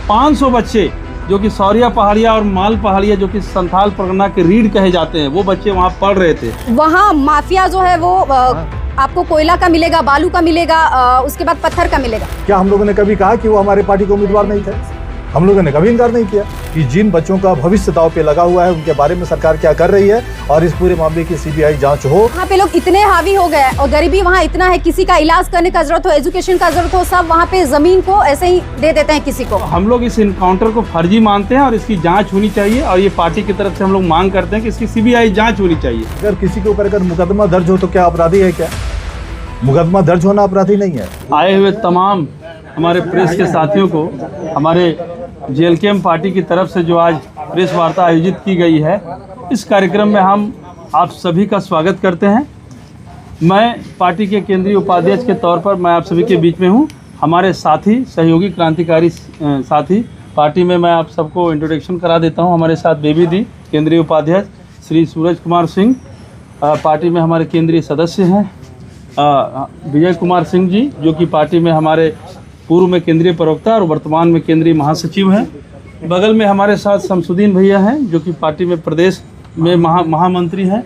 500 बच्चे जो कि सौरिया पहाड़िया और माल पहाड़िया जो कि संथाल परगना के रीढ़ कहे जाते हैं, वो बच्चे वहाँ पढ़ रहे थे। वहाँ माफिया जो है वो आपको कोयला का मिलेगा, बालू का मिलेगा, उसके बाद पत्थर का मिलेगा। क्या हम लोगों ने कभी कहा कि वो हमारे पार्टी के उम्मीदवार नहीं थे? हम लोगों ने कभी इनकार नहीं किया कि जिन बच्चों का भविष्य दांव पे लगा हुआ है उनके बारे में सरकार क्या कर रही है और इस पूरे मामले की सीबीआई जांच हो। वहाँ पे लोग इतने हावी हो गए और गरीबी वहाँ इतना है, किसी का इलाज करने का जरूरत हो, एजुकेशन का जरूरत हो, सब वहाँ पे जमीन को ऐसे ही दे देते हैं किसी को। हम लोग इस इनकाउंटर को फर्जी मानते हैं और इसकी जांच होनी चाहिए और ये पार्टी की तरफ से हम लोग मांग करते हैं कि इसकी सीबीआई जांच होनी चाहिए। अगर किसी के ऊपर अगर मुकदमा दर्ज हो तो क्या अपराधी है? क्या मुकदमा दर्ज होना अपराधी नहीं है? आए हुए तमाम हमारे प्रेस के साथियों को हमारे जेएलकेएम पार्टी की तरफ से जो आज प्रेस वार्ता आयोजित की गई है, इस कार्यक्रम में हम आप सभी का स्वागत करते हैं। मैं पार्टी के केंद्रीय उपाध्यक्ष के तौर पर मैं आप सभी के बीच में हूं। हमारे साथी सहयोगी क्रांतिकारी साथी पार्टी में मैं आप सबको इंट्रोडक्शन करा देता हूं। हमारे साथ बेबी दी केंद्रीय उपाध्यक्ष, श्री सूरज कुमार सिंह पार्टी में हमारे केंद्रीय सदस्य हैं, विजय कुमार सिंह जी जो कि पार्टी में हमारे पूर्व में केंद्रीय प्रवक्ता और वर्तमान में केंद्रीय महासचिव हैं। बगल में हमारे साथ शमसुद्दीन भैया हैं जो कि पार्टी में प्रदेश में महामंत्री हैं।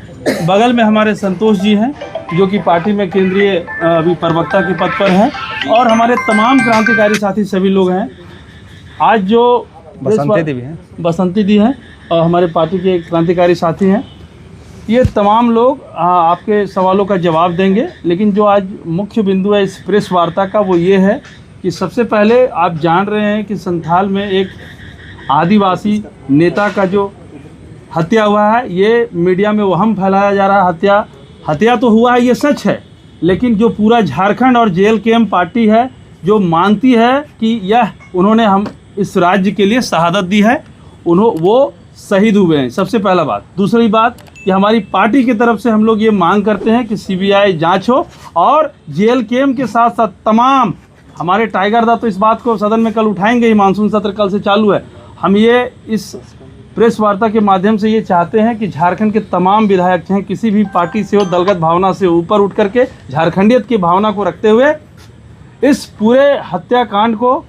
बगल में हमारे संतोष जी हैं जो कि पार्टी में केंद्रीय अभी प्रवक्ता के पद पर हैं और हमारे तमाम क्रांतिकारी साथी सभी लोग हैं। आज जो बसंती दी हैं और हमारे पार्टी के क्रांतिकारी साथी हैं, ये तमाम लोग आपके सवालों का जवाब देंगे। लेकिन जो आज मुख्य बिंदु है इस प्रेस वार्ता का वो ये है कि सबसे पहले आप जान रहे हैं कि संथाल में एक आदिवासी नेता का जो हत्या हुआ है, ये मीडिया में वहम फैलाया जा रहा है। हत्या तो हुआ है, ये सच है, लेकिन जो पूरा झारखंड और जेएलकेएम पार्टी है जो मानती है कि यह उन्होंने हम इस राज्य के लिए शहादत दी है, वो शहीद हुए हैं। सबसे पहला बात। दूसरी बात कि हमारी पार्टी की तरफ से हम लोग ये मांग करते हैं कि सीबीआई जांच हो और जेएलकेएम के साथ साथ तमाम हमारे टाइगर दा तो इस बात को सदन में कल उठाएंगे ही, मानसून सत्र कल से चालू है। हम ये इस प्रेस वार्ता के माध्यम से ये चाहते हैं कि झारखंड के तमाम विधायक चाहे किसी भी पार्टी से हो, दलगत भावना से ऊपर उठ करके झारखंडियत की भावना को रखते हुए इस पूरे हत्याकांड को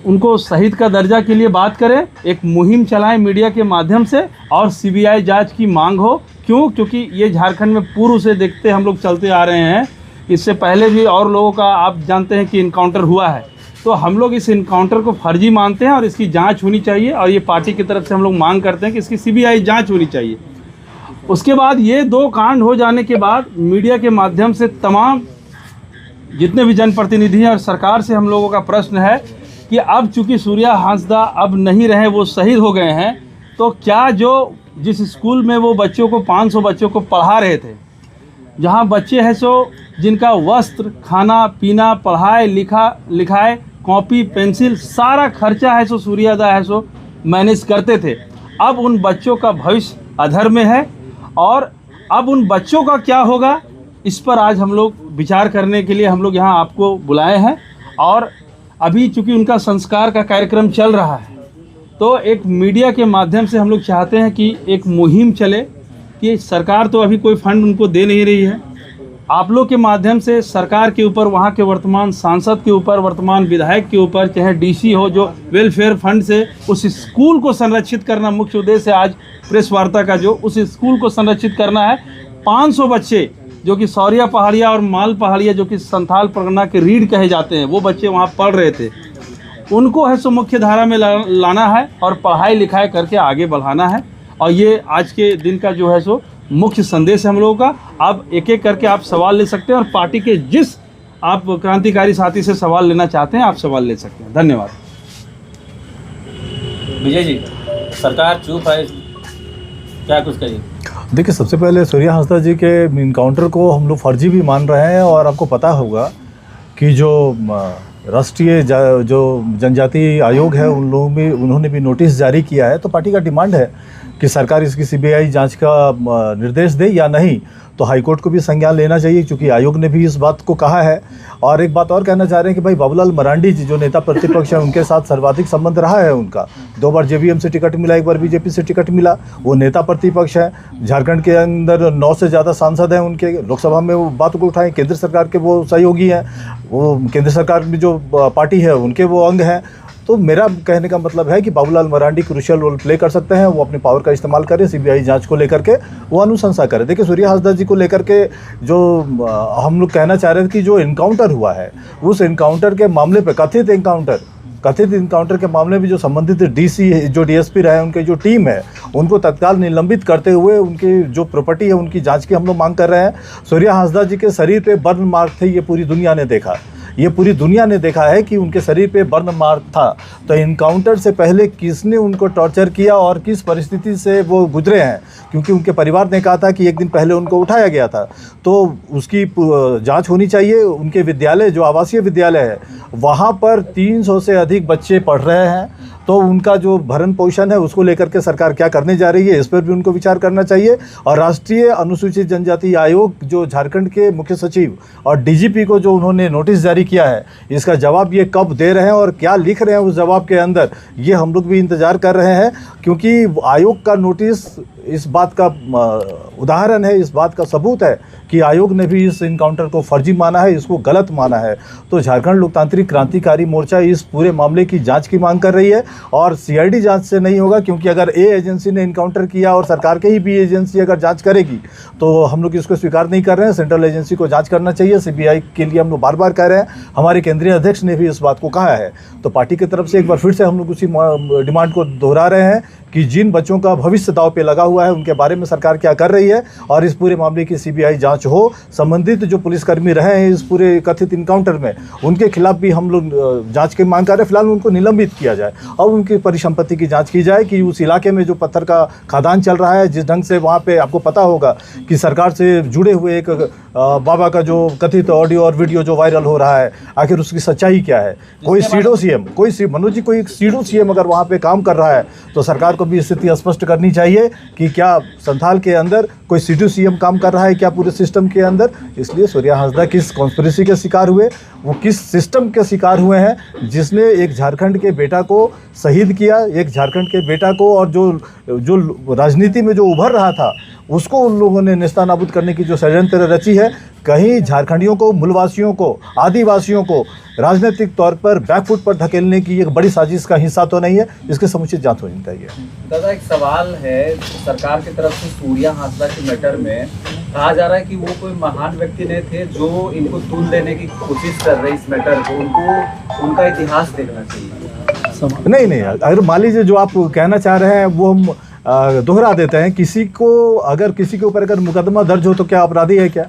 उनको शहीद का दर्जा के लिए बात करें, एक मुहिम चलाएं मीडिया के माध्यम से और सीबीआई जांच की मांग हो। क्योंकि ये झारखंड में पूर्व से देखते हम लोग चलते आ रहे हैं, इससे पहले भी और लोगों का आप जानते हैं कि इनकाउंटर हुआ है, तो हम लोग इस इनकाउंटर को फर्जी मानते हैं और इसकी जांच होनी चाहिए और ये पार्टी की तरफ से हम लोग मांग करते हैं कि इसकी सीबीआई जांच होनी चाहिए। उसके बाद ये दो कांड हो जाने के बाद मीडिया के माध्यम से तमाम जितने भी जनप्रतिनिधि हैं और सरकार से हम लोगों का प्रश्न है कि अब चूंकि सूर्या हांसदा अब नहीं रहे, वो शहीद हो गए हैं, तो क्या जो जिस स्कूल में वो बच्चों को 500 बच्चों को पढ़ा रहे थे, जहां बच्चे हैं सो जिनका वस्त्र, खाना पीना, पढ़ाई लिखाई, कॉपी पेंसिल सारा खर्चा है सो सूर्यादा है सो मैनेज करते थे, अब उन बच्चों का भविष्य अधर में है और अब उन बच्चों का क्या होगा, इस पर आज हम लोग विचार करने के लिए हम लोग यहाँ आपको बुलाए हैं। और अभी चूँकि उनका संस्कार का कार्यक्रम चल रहा है, तो एक मीडिया के माध्यम से हम लोग चाहते हैं कि एक मुहिम चले कि सरकार तो अभी कोई फंड उनको दे नहीं रही है, आप लोग के माध्यम से सरकार के ऊपर, वहाँ के वर्तमान सांसद के ऊपर, वर्तमान विधायक के ऊपर, चाहे डीसी हो जो वेलफेयर फंड से उस स्कूल को संरक्षित करना मुख्य उद्देश्य है आज प्रेस वार्ता का, जो उस स्कूल को संरक्षित करना है। 500 बच्चे जो कि सौरिया पहाड़िया और माल पहाड़िया जो कि संथाल परगना के रीढ़ कहे जाते हैं, वो बच्चे वहाँ पढ़ रहे थे, उनको है सो मुख्य धारा में लाना है और पढ़ाई लिखाई करके आगे बढ़ाना है। और ये आज के दिन का जो है सो मुख्य संदेश है हम लोगों का। अब एक एक करके आप सवाल ले सकते हैं और पार्टी के जिस आप क्रांतिकारी साथी से सवाल लेना चाहते हैं आप सवाल ले सकते हैं। धन्यवाद। विजय जी, सरकार चुप है, क्या कुछ कहिए? देखिए, सबसे पहले सूर्या हांसदा जी के इनकाउंटर को हम लोग फर्जी भी मान रहे हैं और आपको पता होगा कि जो राष्ट्रीय जो जनजाति आयोग है उन्होंने भी नोटिस जारी किया है। तो पार्टी का डिमांड है कि सरकार इसकी सीबीआई जांच का निर्देश दे या नहीं, तो हाईकोर्ट को भी संज्ञान लेना चाहिए क्योंकि आयोग ने भी इस बात को कहा है। और एक बात और कहना चाह रहे हैं कि भाई बाबूलाल मरांडी जी जो नेता प्रतिपक्ष है उनके साथ सर्वाधिक संबंध रहा है उनका, 2 बार जेवीएम से टिकट मिला, 1 बार बीजेपी से टिकट मिला, वो नेता प्रतिपक्ष है। झारखंड के अंदर 9 से ज़्यादा सांसद हैं उनके, लोकसभा में वो बात को उठाएं, केंद्र सरकार के वो सहयोगी हैं, वो केंद्र सरकार में जो पार्टी है उनके वो अंग हैं। तो मेरा कहने का मतलब है कि Babulal Marandi crucial role play कर सकते हैं, वो अपने पावर का इस्तेमाल करें, सीबीआई जांच को लेकर के वो अनुशंसा करें। देखिए सूर्या हांसदा जी को लेकर के जो हम लोग कहना चाह रहे थे कि जो इनकाउंटर हुआ है, उस इनकाउंटर के मामले पे कथित इनकाउंटर के मामले में जो संबंधित डीसी जो डीएसपी रहे, उनकी जो टीम है, उनको तत्काल निलंबित करते हुए उनकी जो प्रॉपर्टी है उनकी जांच की हम लोग मांग कर रहे हैं। सूर्या हांसदा जी के शरीर पे बर्न मार्क थे, ये पूरी दुनिया ने देखा है कि उनके शरीर पे बर्न मार्क था। तो इनकाउंटर से पहले किसने उनको टॉर्चर किया और किस परिस्थिति से वो गुजरे हैं, क्योंकि उनके परिवार ने कहा था कि एक दिन पहले उनको उठाया गया था, तो उसकी जांच होनी चाहिए। उनके विद्यालय जो आवासीय विद्यालय है वहाँ पर 300 से अधिक बच्चे पढ़ रहे हैं, तो उनका जो भरण पोषण है उसको लेकर के सरकार क्या करने जा रही है, इस पर भी उनको विचार करना चाहिए। और राष्ट्रीय अनुसूचित जनजाति आयोग जो झारखंड के मुख्य सचिव और डीजीपी को जो उन्होंने नोटिस जारी किया है, इसका जवाब ये कब दे रहे हैं और क्या लिख रहे हैं उस जवाब के अंदर, ये हम लोग भी इंतज़ार कर रहे हैं। क्योंकि आयोग का नोटिस इस बात का उदाहरण है, इस बात का सबूत है कि आयोग ने भी इस इनकाउंटर को फर्जी माना है, इसको गलत माना है। तो झारखंड लोकतांत्रिक क्रांतिकारी मोर्चा इस पूरे मामले की जांच की मांग कर रही है और सीआईडी जांच से नहीं होगा, क्योंकि अगर ए एजेंसी ने इनकाउंटर किया और सरकार के ही बी एजेंसी अगर जांच करेगी तो हम लोग इसको स्वीकार नहीं कर रहे हैं। सेंट्रल एजेंसी को जांच करना चाहिए। सीबीआई के लिए हम लोग बार बार कह रहे हैं, हमारे केंद्रीय अध्यक्ष ने भी इस बात को कहा है। तो पार्टी की तरफ से एक बार फिर से हम लोग उसी डिमांड को दोहरा रहे हैं कि जिन बच्चों का भविष्य दांव पे लगा हुआ है उनके बारे में सरकार क्या कर रही है और इस पूरे मामले की सीबीआई जांच हो। संबंधित जो पुलिसकर्मी रहे हैं इस पूरे कथित इनकाउंटर में, उनके खिलाफ भी हम लोग जांच की मांग कर रहे हैं। फिलहाल उनको निलंबित किया जाए और उनकी परिसंपत्ति की जांच की जाए कि उस इलाके में जो पत्थर का खदान चल रहा है, जिस ढंग से वहाँ पे आपको पता होगा कि सरकार से जुड़े हुए एक बाबा का जो कथित ऑडियो और वीडियो जो वायरल हो रहा है, आखिर उसकी सच्चाई क्या है। कोई सीडो सीएम, मनोज जी, कोई सीडो सीएम अगर वहाँ पे काम कर रहा है तो सरकार को भी स्थिति स्पष्ट करनी चाहिए कि क्या संथाल के अंदर कोई सीडो सीएम काम कर रहा है क्या पूरे सिस्टम के अंदर। इसलिए सूर्या हांसदा किस कॉन्स्पिरेसी के शिकार हुए, वो किस सिस्टम के शिकार हुए हैं जिसने एक झारखंड के बेटा को शहीद किया, एक झारखंड के बेटा को, और जो राजनीति में जो उभर रहा था उसको उन लोगों ने नेस्तानाबूद करने की जो षड्यंत्र रची है। कहीं झारखंडियों को, मूलवासियों को, आदिवासियों को राजनीतिक तौर पर बैकफुट पर धकेलने की एक बड़ी साजिश का हिस्सा तो नहीं है, इसकी समुचित जांच होनी चाहिए। दादा एक सवाल है, सरकार की तरफ से सूर्या हांसदा के मैटर में कहा जा रहा है कि वो कोई महान व्यक्ति नहीं थे जो इनको तूल देने की कोशिश कर रहे इस मैटर को, उनको उनका इतिहास देखना चाहिए। नहीं, अगर मान लीजिए जो आप कहना चाह रहे हैं वो हम दोहरा देते हैं। किसी के ऊपर अगर मुकदमा दर्ज हो तो क्या अपराधी है क्या?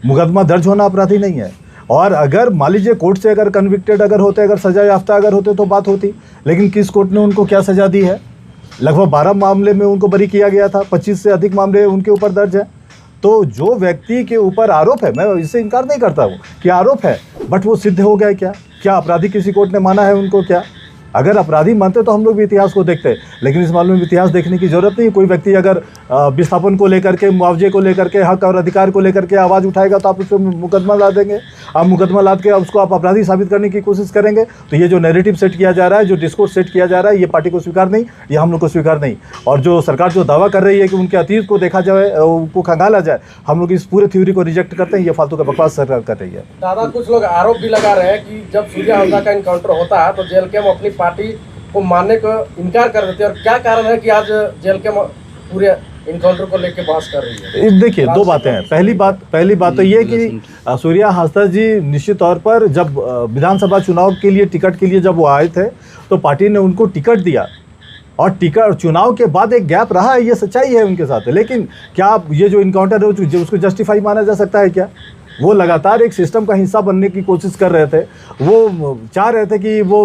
मुकदमा दर्ज होना अपराधी नहीं है। और अगर मान लीजिए कोर्ट से अगर कन्विक्टेड अगर होते, अगर सजा याफ्ता अगर होते तो बात होती, लेकिन किस कोर्ट ने उनको क्या सजा दी है? लगभग 12 मामले में उनको बरी किया गया था, 25 से अधिक मामले उनके ऊपर दर्ज है। तो जो व्यक्ति के ऊपर आरोप है, मैं इससे इनकार नहीं करता हूँ कि आरोप है, बट वो सिद्ध हो गया क्या अपराधी किसी कोर्ट ने माना है उनको? क्या अगर अपराधी मानते तो हम लोग भी इतिहास को देखते, लेकिन इस मामले में इतिहास देखने की जरूरत नहीं। कोई व्यक्ति अगर विस्थापन को लेकर के, मुआवजे को लेकर के, हक और अधिकार को लेकर के आवाज़ उठाएगा तो आप उस पर मुकदमा ला देंगे। आप मुकदमा लाद के उसको आप अपराधी साबित करने की कोशिश करेंगे। तो ये जो नैरेटिव सेट किया जा रहा है, जो डिस्कोर्स सेट किया जा रहा है, ये पार्टी को स्वीकार नहीं, ये हम लोग को स्वीकार नहीं। और जो सरकार जो दावा कर रही है कि उनके अतीत को देखा जाए, उनको खंगाला जाए, हम लोग इस पूरे थ्योरी को रिजेक्ट करते हैं। ये फालतू का बकवास सरकार कर रही है। दादा कुछ लोग आरोप भी लगा रहे हैं कि जब सूर्या हांसदा का इनकाउंटर होता है तो जेएलके अपनी पार्टी को मानने को इनकार कर देते हैं, और क्या कारण है कि आज जेएलके पूरे इनकाउंटर को लेकर बहस कर रही है? देखिए, दो बातें हैं। पहली बात तो ये कि सूर्या हांसदा जी निश्चित तौर पर जब विधानसभा चुनाव के लिए टिकट के लिए जब वो आए थे तो पार्टी ने उनको टिकट दिया, और टिकट चुनाव के बाद एक गैप रहा है, ये सच्चाई है उनके साथ। लेकिन क्या ये जो इनकाउंटर है उसको जस्टिफाई माना जा सकता है क्या? वो लगातार एक सिस्टम का हिस्सा बनने की कोशिश कर रहे थे। वो चाह रहे थे कि वो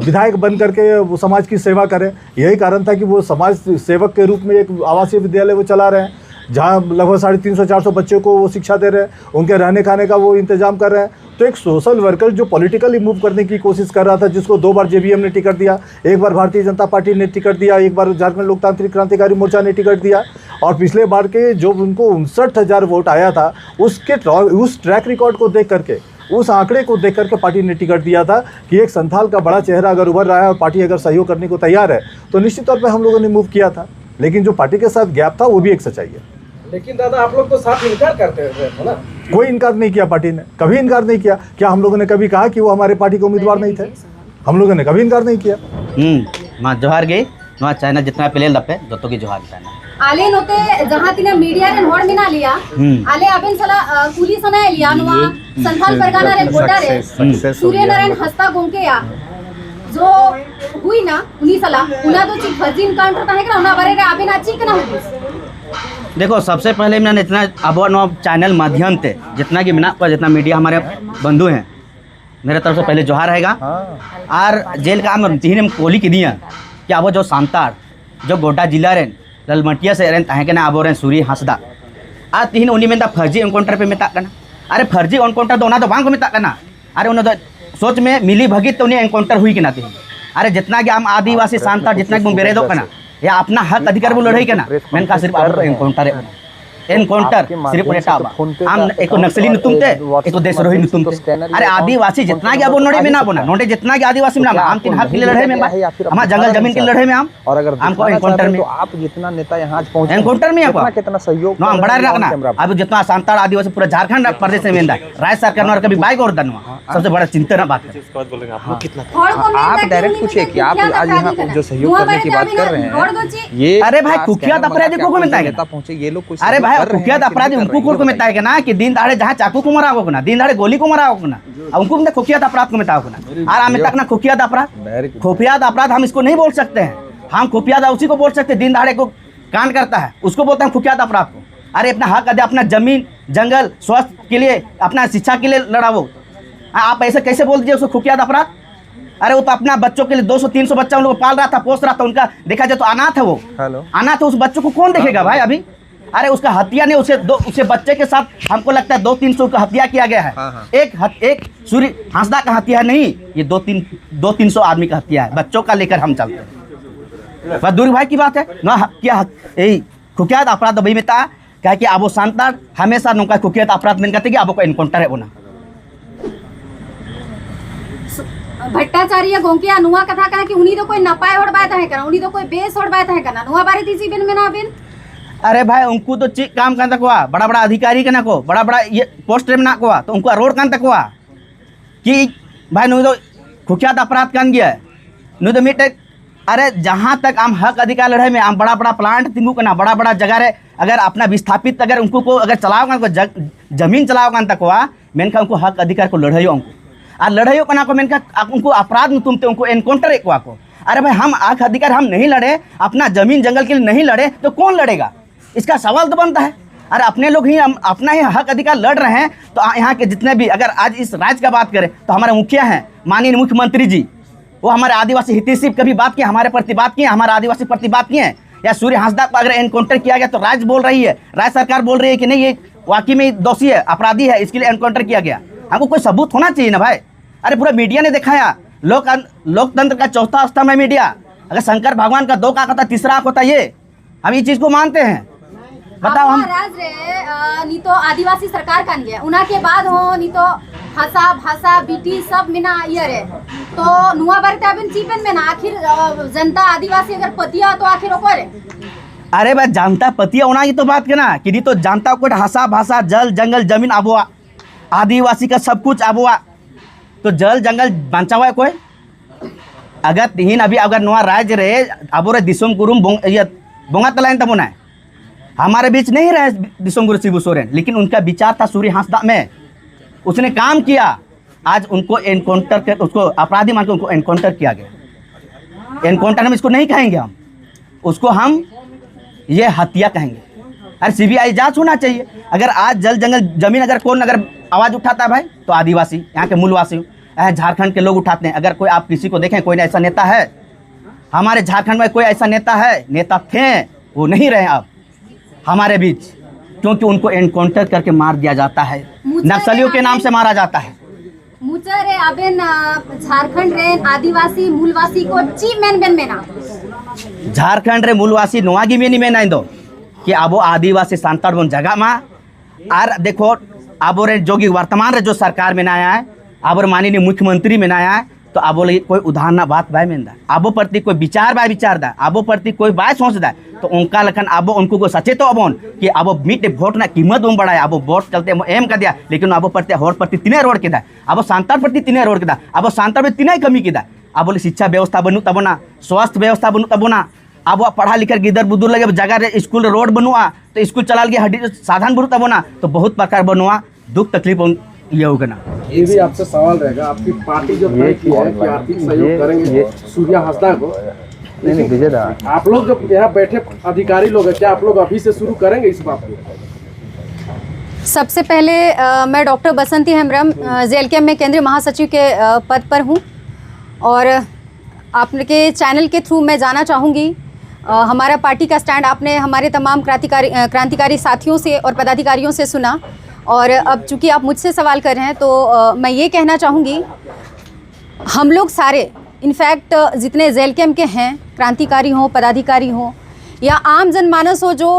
विधायक बन करके वो समाज की सेवा करें। यही कारण था कि वो समाज सेवक के रूप में एक आवासीय विद्यालय वो चला रहे हैं, जहाँ लगभग 350-400 बच्चों को वो शिक्षा दे रहे हैं, उनके रहने खाने का वो इंतजाम कर रहे हैं। तो एक सोशल वर्कर जो पॉलिटिकली मूव करने की कोशिश कर रहा था, जिसको 2 बार जेबीएम ने टिकट दिया, एक बार भारतीय जनता पार्टी ने टिकट दिया, एक बार झारखंड लोकतांत्रिक क्रांतिकारी मोर्चा ने टिकट दिया, और पिछले बार के जो उनको 59,000 वोट आया था उस ट्रैक रिकॉर्ड को देख करके, उस आंकड़े को देख करके पार्टी ने टिकट दिया था कि एक संथाल का बड़ा चेहरा अगर उभर रहा है और पार्टी अगर सहयोग करने को तैयार है तो निश्चित तौर पर हम लोगों ने मूव किया था। लेकिन जो पार्टी के साथ गैप था वो भी एक सच्चाई है। लेकिन दादा आप लोग तो साफ इनकार करते हैं ना? कोई इनकार नहीं किया, पार्टी ने कभी इनकार नहीं किया। क्या हम लोगों ने कभी कहा कि वो हमारे पार्टी के उम्मीदवार नहीं थे? हम लोगों ने कभी इनकार नहीं किया। मा जोहार गे नवा चाइना जितना पहले लपे जतो की जोहार चाइना आले नोते जहां तिने मीडिया रे नोड मिना लिया आले आबेन सला कुली सना लिया नवा संथाल परगाना रे गोडा रे सूर्य नारायण हस्ता गोंके या जो हुई ना उनी सला उना तो चिक फर्जी इनकाउंटर ता है कि उना बारे रे आबेन आची कि ना हुई। देखो सबसे पहले मैंने इतना अब नो चैनल माध्यम से जितना कि मिना जितना मीडिया हमारे बंधु हैं मेरे तरफ से पहले जोहार रहेगा। और जेल का हम तीन कोली की दिया कि अब जो सांतार जो गोड्डा जिला रे ललमटिया से रेन ताहे के ना अब रेन सूर्य हंसदा आ तीन उन्हीं में फर्जी एनकाउंटर पे मेता करना। अरे फर्जी एनकाउंटर तो तो बांग को मेता करना। अरे उन्हें तो सोच में मिली भगी तो उन्हें एनकाउंटर हुई कि ना तीन। अरे जितना कि हम आदिवासी सांतार जितना कि बेरेदो करना या अपना हक अधिकार वो लड़ाई करना मैंने कहा सिर्फ आप एनकाउंटर है एनकाउंटर सिर्फ हम एक नक्सली नुतुमते एक देशद्रोही नुतुमते। अरे आदिवासी जितना कि अब नोडे में ना बोना नोडे जितना कि आदिवासी में हम तीन हक के लिए लड़ाई में हमारा जंगल जमीन के लड़ाई में हम और अगर हमको एनकाउंटर में आप जितना नेता यहाँ पहुंचे एनकाउंटर में कितना कितना सहयोग नो हम बड़ा रखना। अब जितना सांताड़ आदिवासी पूरा झारखंड प्रदेश में मेंदा राज्य सरकार ने कभी बाइक और दनवा सबसे बड़ा चिंता ना बात आप डायरेक्ट पूछे कि आप आज यहाँ जो सहयोग करने की बात कर रहे हैं ये अरे भाई कुख्यात अपराधी को मिलता है पहुंचे ये लोग अरे भाई कुख्यात अपराधी उनको को मिलता है ना कि दिन दाड़े जहाँ चाकू को मरा होगा ना दिन दाड़े गोली को मरा होगा ना उनको मिलता खुफियात अपराध को मिलता होगा ना। और हमें तक ना खुफियात अपराध हम इसको नहीं बोल सकते हैं। हम खुफियात उसी को बोल सकते हैं दिन दाड़े को कांड करता है उसको बोलते हैं खुफियात अपराध को। अरे अपना हक अदे अपना जमीन जंगल स्वास्थ्य के लिए अपना शिक्षा के लिए लड़ा वो आप ऐसे कैसे बोल दीजिए उसको खुफियात अपराध। अरे वो तो अपना बच्चों के लिए 200-300 बच्चा उन लोग पाल रहा था पोस रहा था उनका देखा जाए तो अनाथ है वो अनाथ है उस बच्चों को कौन देखेगा भाई अभी। अरे उसका हत्या नहीं उसे बच्चे के साथ हमको लगता है 200-300 का हत्या किया गया है। एक सूर्य हंसदा का हत्या नहीं ये 200-300 आदमी का हत्या है बच्चों का लेकर हम चलते हैं। बस दूर भाई की बात है ना क्या खुकियात अपराध भाई में था क्या कि अब सांताड़ हमेशा नौका खुकियात अपराध में कहते कि अब को एनकाउंटर है वो ना भट्टाचार्य गोंकिया नुआ कथा कहा कि उन्हीं तो कोई नपाए होड़ बात है करना उन्हीं तो कोई बेस होड़ बात है करना नुआ बारे तीसी बिन में ना बिन। अरे भाई उनको तो चीज काम करता को बड़ा बड़ा अधिकारी के ना को बड़ा बड़ा ये पोस्ट में ना को तो उनको रोड कान तक कि भाई नु तो खुकियात अपराध कान गया नु तो मिटे। अरे जहाँ तक हम हक अधिकार लड़ाई में हम बड़ा बड़ा प्लांट तिंगू करना बड़ा बड़ा जगह रे अगर अपना विस्थापित अगर उनको को अगर चलाओ जमीन चलाओ कान तक मेनका उनको हक अधिकार को लड़ाई उनको और लड़ाइयों का ना को मेनका उनको अपराध में तुमते उनको एनकाउंटर एक को। अरे भाई हम हक अधिकार हम नहीं लड़े अपना जमीन जंगल के लिए नहीं लड़े तो कौन लड़ेगा इसका सवाल तो बनता है। अरे अपने लोग ही हम अपना ही हक अधिकार लड़ रहे हैं तो यहाँ के जितने भी अगर आज इस राज्य का बात करें तो हमारे मुखिया हैं माननीय मुख्यमंत्री जी वो हमारे आदिवासी हितैषी कभी बात किए हमारे प्रति बात किए हमारे आदिवासी प्रति बात किए या सूर्य हंसदा को अगर एनकाउंटर किया गया तो राज्य बोल रही है राज्य सरकार बोल रही है कि नहीं ये वाकई में दोषी है अपराधी है इसके लिए एनकाउंटर किया गया। हमको कोई सबूत होना चाहिए ना भाई। अरे पूरा मीडिया ने दिखाया लोकतंत्र का चौथा स्तंभ है मीडिया। अगर शंकर भगवान का 2 आंख होता 3रा आंख होता ये हम ये चीज को मानते हैं। बताओ हम राज रे नी तो आदिवासी सरकार कान गया उना के बाद हो नी तो हसा भाषा बीटी सब मिना ये रे तो नुआ बारे ताबिन चीपन में ना आखिर जनता आदिवासी अगर पतिया तो आखिर ओको रे। अरे भाई जानता पतिया होना ये तो बात के ना कि नहीं तो जानता को हसा भाषा जल जंगल जमीन आबोआ आदिवासी का सब कुछ आबोआ तो जल जंगल बचावा है कोई अगर तीन अभी अगर नुआ राज्य रहे अब दिसोम गुरुम बोंगा तलाइन तबोना है हमारे बीच नहीं रहे दिसोम गुरु शिबू सोरेन लेकिन उनका विचार था सूर्य हंसदा में उसने काम किया। आज उनको एनकाउंटर कर उसको अपराधी मान के उनको एनकाउंटर किया गया। एनकाउंटर हम इसको नहीं कहेंगे हम उसको हम ये हत्या कहेंगे। अरे सीबीआई जांच होना चाहिए। अगर आज जल जंगल जमीन अगर कौन अगर आवाज़ उठाता है भाई तो आदिवासी यहाँ के मूलवासी झारखंड के लोग उठाते हैं। अगर कोई आप किसी को देखें कोई ऐसा नेता है हमारे झारखंड में कोई ऐसा नेता है नेता थे वो नहीं रहे अब हमारे बीच क्योंकि उनको एनकाउंटर करके मार दिया जाता है नक्सलियों के नाम से मारा जाता है। मुचर रे अबेन झारखंड रे आदिवासी मूलवासी को ची मेन बेन मेना झारखंड रे मूलवासी नोआगी में नहीं मेना दो कि अब आदिवासी सांताड़ बन जगह मा और देखो अब रे जो वर्तमान रे जो सरकार में आया है अब माननीय मुख्यमंत्री में आया है तो अब कोई उदाहरण ना बात भाई में अब प्रति कोई विचार बाय विचार दा अब प्रति कोई बाय सोच दा तो उनका लखन अब उनको को सचेत अबन कि अब मीट वोट ना कीमत में बढ़ाया अब वोट चलते एम कर दिया लेकिन अब प्रति हर प्रति तीन रोड के दा अब सांताड़ प्रति तीन रोड के दा अब सांताड़ में तीन कमी के दा अब बोले शिक्षा व्यवस्था बनू तबना स्वास्थ्य व्यवस्था बनू तबना अब पढ़ा लिखा गिदर बुदुर लगे जगह स्कूल रोड बनवा तो स्कूल चला गया हड्डी साधन बनू तबना तो बहुत प्रकार बनवा दुख तकलीफ ये होगा ना। ये भी आपसे सवाल रहेगा, आपकी पार्टी जो तय की है कि आर्थिक सहयोग करेंगे सूर्या हांसदा को, नहीं विजय आप लोग जो यहाँ बैठे अधिकारी लोग हैं, क्या आप लोग अभी से शुरू करेंगे इस बात को? सबसे पहले मैं डॉक्टर बसंती हेम्ब्रम जेएलकेएम में केंद्रीय महासचिव के पद पर हूँ और आपके चैनल के थ्रू मैं जाना चाहूँगी हमारा पार्टी का स्टैंड आपने हमारे तमाम क्रांतिकारी साथियों से और पदाधिकारियों से सुना और अब चूँकि आप मुझसे सवाल कर रहे हैं तो मैं ये कहना चाहूँगी हम लोग सारे इनफैक्ट जितने जेएलकेएम के हैं क्रांतिकारी हों पदाधिकारी हों या आम जनमानस हो जो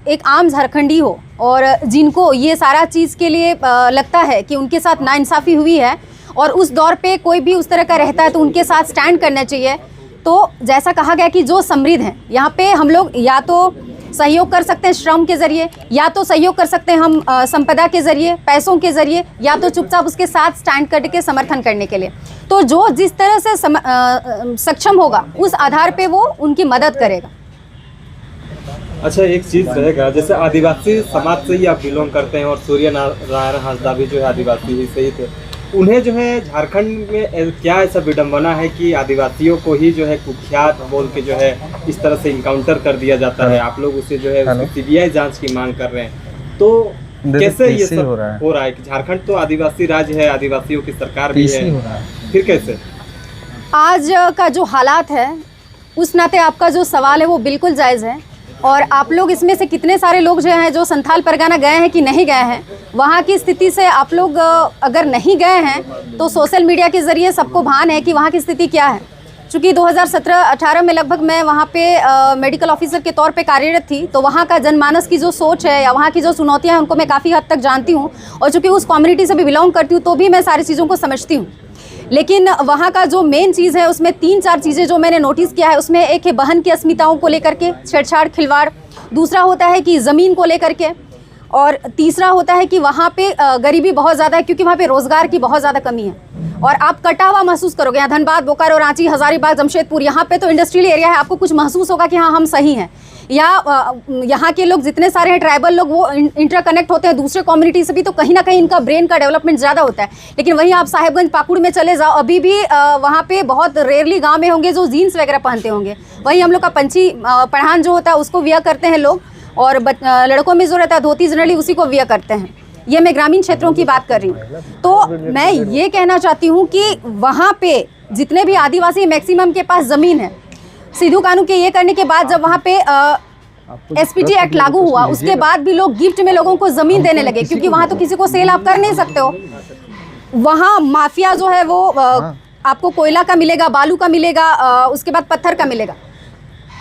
एक आम झारखंडी हो और जिनको ये सारा चीज़ के लिए लगता है कि उनके साथ नाइंसाफ़ी हुई है और उस दौर पे कोई भी उस तरह का रहता है तो उनके साथ स्टैंड करना चाहिए। तो जैसा कहा गया कि जो समृद्ध हैं यहाँ पे हम लोग या तो सहयोग कर सकते हैं श्रम के ज़रिए या तो सहयोग कर सकते हैं हम संपदा के ज़रिए पैसों के ज़रिए या तो चुपचाप उसके साथ स्टैंड करके समर्थन करने के लिए। तो जो जिस तरह से सक्षम होगा उस आधार पे वो उनकी मदद करेगा। अच्छा एक चीज़ रहेगा, जैसे आदिवासी समाज से ही आप बिलोंग करते हैं और सूर्य नारायण हांसदा भी जो है आदिवासी ही से ही थे, उन्हें जो है झारखंड में क्या ऐसा विडम्बना है कि आदिवासियों को ही जो है कुख्यात बोल के जो है इस तरह से इनकाउंटर कर दिया जाता है, आप लोग उसे जो है सीबीआई जांच की मांग कर रहे हैं, तो कैसे ये सब हो रहा है कि झारखंड तो आदिवासी राज्य है, आदिवासियों की सरकार भी है, फिर कैसे? आज का जो हालात है उस नाते आपका जो सवाल है वो बिल्कुल जायज़ है और आप लोग इसमें से कितने सारे लोग जो हैं जो संथाल परगना गए हैं कि नहीं गए हैं, वहाँ की स्थिति से आप लोग अगर नहीं गए हैं तो सोशल मीडिया के ज़रिए सबको भान है कि वहाँ की स्थिति क्या है। चूँकि 2017-18 में लगभग मैं वहाँ पे मेडिकल ऑफिसर के तौर पे कार्यरत थी तो वहाँ का जनमानस की जो सोच है या वहाँ की जो चुनौतियाँ हैं उनको मैं काफ़ी हद तक जानती हूँ और चूँकि उस कम्युनिटी से भी बिलोंग करती हूँ तो भी मैं सारी चीज़ों को समझती हूँ। लेकिन वहाँ का जो मेन चीज़ है उसमें 3-4 चीज़ें जो मैंने नोटिस किया है उसमें एक है बहन की अस्मिताओं को लेकर के छेड़छाड़ खिलवाड़, दूसरा होता है कि ज़मीन को लेकर के और तीसरा होता है कि वहाँ पे गरीबी बहुत ज़्यादा है क्योंकि वहाँ पे रोज़गार की बहुत ज़्यादा कमी है और आप कटा हुआ महसूस करोगे। यहाँ धनबाद, बोकारो, रांची, हज़ारीबाग, जमशेदपुर यहाँ पे तो इंडस्ट्रियल एरिया है, आपको कुछ महसूस होगा कि हाँ हम सही हैं। या यहाँ के लोग जितने सारे हैं ट्राइबल लोग वो इंटरकनेक्ट होते हैं दूसरे कम्युनिटी से भी तो कहीं ना कहीं इनका ब्रेन का डेवलपमेंट ज़्यादा होता है। लेकिन वहीं आप साहेबगंज पाकुड़ में चले जाओ अभी भी वहाँ पे बहुत रेयरली गांव में होंगे जो जीन्स वगैरह पहनते होंगे। वहीं हम लोग का पंछी पठान जो होता है उसको वियर करते हैं लोग और लड़कों में जो रहता है धोती जनरली उसी को वियर करते हैं। ये मैं ग्रामीण क्षेत्रों की बात कर रही हूँ। तो मैं ये कहना चाहती हूँ कि वहाँ पे जितने भी आदिवासी मैक्सिमम के पास ज़मीन है, सिद्धू कानून के ये करने के बाद जब वहाँ पे SPT एक्ट लागू हुआ उसके बाद भी लोग गिफ्ट में लोगों को ज़मीन देने लगे क्योंकि वहाँ तो किसी को सेल आप कर नहीं सकते हो। वहाँ माफिया जो है वो आपको कोयला का मिलेगा, बालू का मिलेगा, उसके बाद पत्थर का मिलेगा।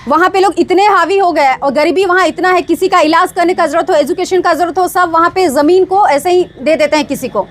वहाँ पे लोग इतने हावी हो गए और गरीबी वहाँ इतना है, किसी का इलाज करने का ज़रूरत हो, एजुकेशन का ज़रूरत हो, सब वहाँ पे ज़मीन को ऐसे ही दे देते हैं किसी को।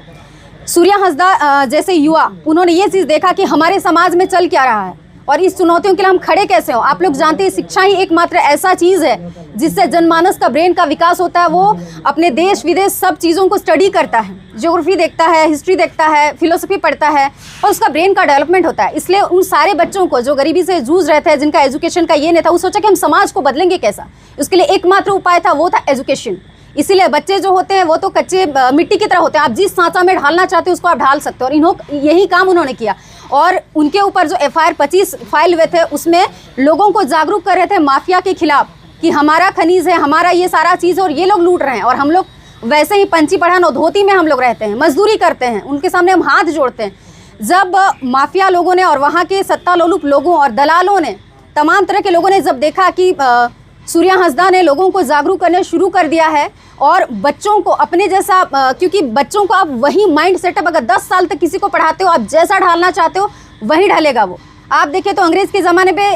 सूर्या हांसदा जैसे युवा उन्होंने ये चीज़ देखा कि हमारे समाज में चल क्या रहा है और इस चुनौतियों के लिए हम खड़े कैसे हो। आप लोग जानते हैं शिक्षा ही एकमात्र ऐसा चीज़ है जिससे जनमानस का ब्रेन का विकास होता है। वो अपने देश विदेश सब चीज़ों को स्टडी करता है, ज्योग्राफी देखता है, हिस्ट्री देखता है, फिलोसफी पढ़ता है और उसका ब्रेन का डेवलपमेंट होता है। इसलिए उन सारे बच्चों को जो गरीबी से जूझ रहे थे, जिनका एजुकेशन का ये नहीं था, वो सोचा कि हम समाज को बदलेंगे कैसा। उसके लिए एकमात्र उपाय था वो था एजुकेशन। इसीलिए बच्चे जो होते हैं वो तो कच्चे मिट्टी की तरह होते हैं, आप जिस सांचा में ढालना चाहते हो उसको आप ढाल सकते हो और यही काम उन्होंने किया। और उनके ऊपर जो FIR 25 फाइल हुए थे उसमें लोगों को जागरूक कर रहे थे माफिया के खिलाफ कि हमारा खनीज है, हमारा ये सारा चीज़ है और ये लोग लूट रहे हैं और हम लोग वैसे ही पंची पढ़ान और धोती में हम लोग रहते हैं, मजदूरी करते हैं, उनके सामने हम हाथ जोड़ते हैं। जब माफिया लोगों ने और वहाँ के सत्ता लोलुप लोगों और दलालों ने, तमाम तरह के लोगों ने जब देखा कि सूर्या हांसदा ने लोगों को जागरूक करना शुरू कर दिया है और बच्चों को अपने जैसा, क्योंकि बच्चों को आप वही माइंड सेटअप अगर 10 साल तक किसी को पढ़ाते हो, आप जैसा ढालना चाहते हो वही ढलेगा वो। आप देखें तो अंग्रेज़ के ज़माने पे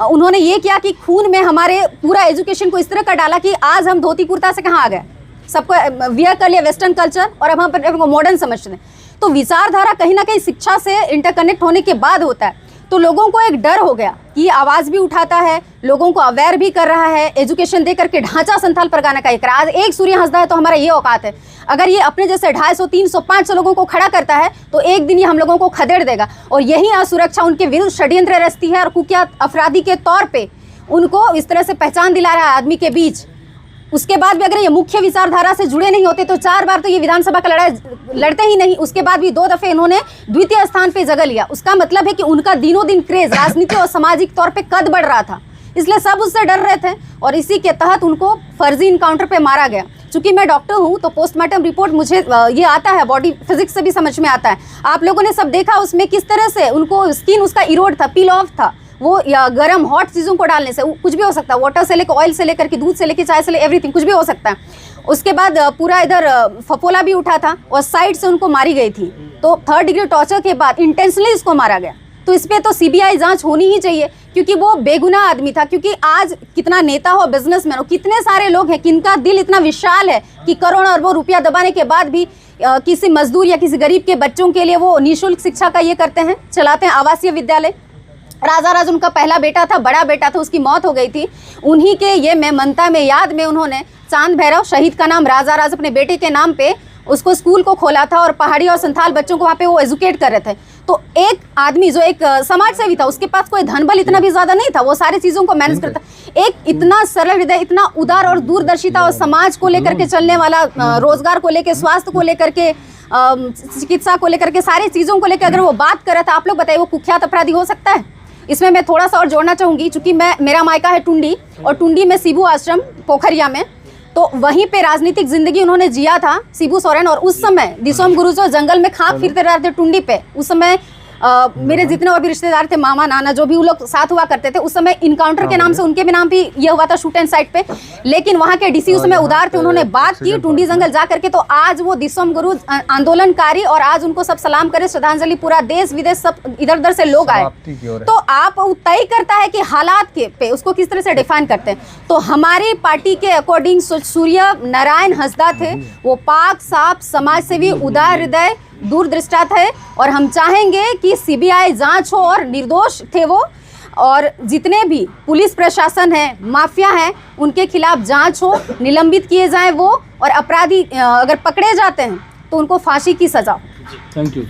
उन्होंने ये किया कि खून में हमारे पूरा एजुकेशन को इस तरह का डाला कि आज हम धोती कुर्ता से कहाँ आ गए, सबको वियर कर लिया वेस्टर्न कल्चर और अब हम मॉडर्न समझते हैं। तो विचारधारा कहीं ना कहीं शिक्षा से इंटरकनेक्ट होने के बाद होता है। तो लोगों को एक डर हो गया कि ये आवाज़ भी उठाता है, लोगों को अवेयर भी कर रहा है, एजुकेशन दे करके ढांचा संथाल परगना का एक आज एक सूर्य हंसदा है तो हमारा ये औकात है। अगर ये अपने जैसे 250, 300, 500 लोगों को खड़ा करता है तो एक दिन ये हम लोगों को खदेड़ देगा। और यही असुरक्षा उनके विरुद्ध षड्यंत्र रचती है और कुख्यात अपराधी के तौर पे उनको इस तरह से पहचान दिला रहा है आदमी के बीच। उसके बाद भी अगर ये मुख्य विचारधारा से जुड़े नहीं होते तो 4 बार तो ये विधानसभा का लड़ाई लड़ते ही नहीं। उसके बाद भी 2 दफे इन्होंने द्वितीय स्थान पे जगह लिया। उसका मतलब है कि उनका दिनों दिन क्रेज राजनीतिक और सामाजिक तौर पे कद बढ़ रहा था, इसलिए सब उससे डर रहे थे और इसी के तहत उनको फर्जी इनकाउंटर पे मारा गया। चूंकि मैं डॉक्टर हूँ तो पोस्टमार्टम रिपोर्ट मुझे ये आता है, बॉडी फिजिक्स से भी समझ में आता है। आप लोगों ने सब देखा उसमें किस तरह से उनको स्किन उसका इरोड था, पील ऑफ था। वो या गर्म हॉट चीज़ों को डालने से कुछ भी हो सकता है, वाटर से लेकर ऑयल से लेकर के दूध से लेकर चाय से ले एवरीथिंग कुछ भी हो सकता है। उसके बाद पूरा इधर फपोला भी उठा था और साइड से उनको मारी गई थी। तो 3rd डिग्री टॉर्चर के बाद इंटेंशनली इसको मारा गया। तो इस पर तो सीबीआई जांच होनी ही चाहिए क्योंकि वो बेगुनाह आदमी था। क्योंकि आज कितना नेता हो, बिजनेसमैन हो, कितने सारे लोग हैं किनका दिल इतना विशाल है कि करोड़ों अरबों रुपया दबाने के बाद भी किसी मजदूर या किसी गरीब के बच्चों के लिए वो निःशुल्क शिक्षा का ये करते हैं, चलाते हैं आवासीय विद्यालय। राजा राज उनका पहला बेटा था, बड़ा बेटा था, उसकी मौत हो गई थी। उन्हीं के ये मेमनता में याद में उन्होंने चांद भैरव शहीद का नाम राजा राज अपने बेटे के नाम पे उसको स्कूल को खोला था और पहाड़ी और संथाल बच्चों को वहाँ पे वो एजुकेट कर रहे थे। तो एक आदमी जो एक समाज सेवी था, उसके पास कोई धन बल इतना भी ज़्यादा नहीं था, वो सारी चीज़ों को मैनेज करता। एक इतना सरल हृदय, इतना उदार और दूरदर्शिता और समाज को लेकर के चलने वाला, रोजगार को लेकर, स्वास्थ्य को लेकर के, चिकित्सा को लेकर के, सारी चीज़ों को लेकर अगर वो बात कर रहा था, आप लोग बताइए वो कुख्यात अपराधी हो सकता है? इसमें मैं थोड़ा सा और जोड़ना चाहूँगी, चूँकि मेरा मायका है टुंडी और टुंडी में शिबू आश्रम पोखरिया में, तो वहीं पे राजनीतिक जिंदगी उन्होंने जिया था शिबू सोरेन। और उस समय दिसोम गुरु जो जंगल में खाक फिरते रहते थे टुंडी पे, उस समय मेरे जितने और भी रिश्तेदार थे, मामा नाना जो भी वो लोग साथ हुआ करते थे, उस समय इनकाउंटर के नाम से उनके भी नाम भी ये हुआ था शूट एंड साइट पे। लेकिन वहाँ के डीसी उस समय उदार थे, उन्होंने बात की टुंडी जंगल जा करके। तो आज वो दिसोम गुरु आंदोलनकारी और आज उनको सब सलाम करे, श्रद्धांजलि, पूरा देश विदेश सब इधर उधर से लोग आए। तो आप तय करता है कि हालात के पे उसको किस तरह से डिफाइन करते हैं। तो हमारी पार्टी के अकॉर्डिंग सूर्य नारायण हंसदा थे, वो पाक साफ समाज सेवी, उदार हृदय, दूरदृष्टा थे और हम चाहेंगे कि सीबीआई जांच हो और निर्दोष थे वो। और जितने भी पुलिस प्रशासन है, माफिया है, उनके खिलाफ जांच हो, निलंबित किए जाएं वो, और अपराधी अगर पकड़े जाते हैं तो उनको फांसी की सजा। Thank you.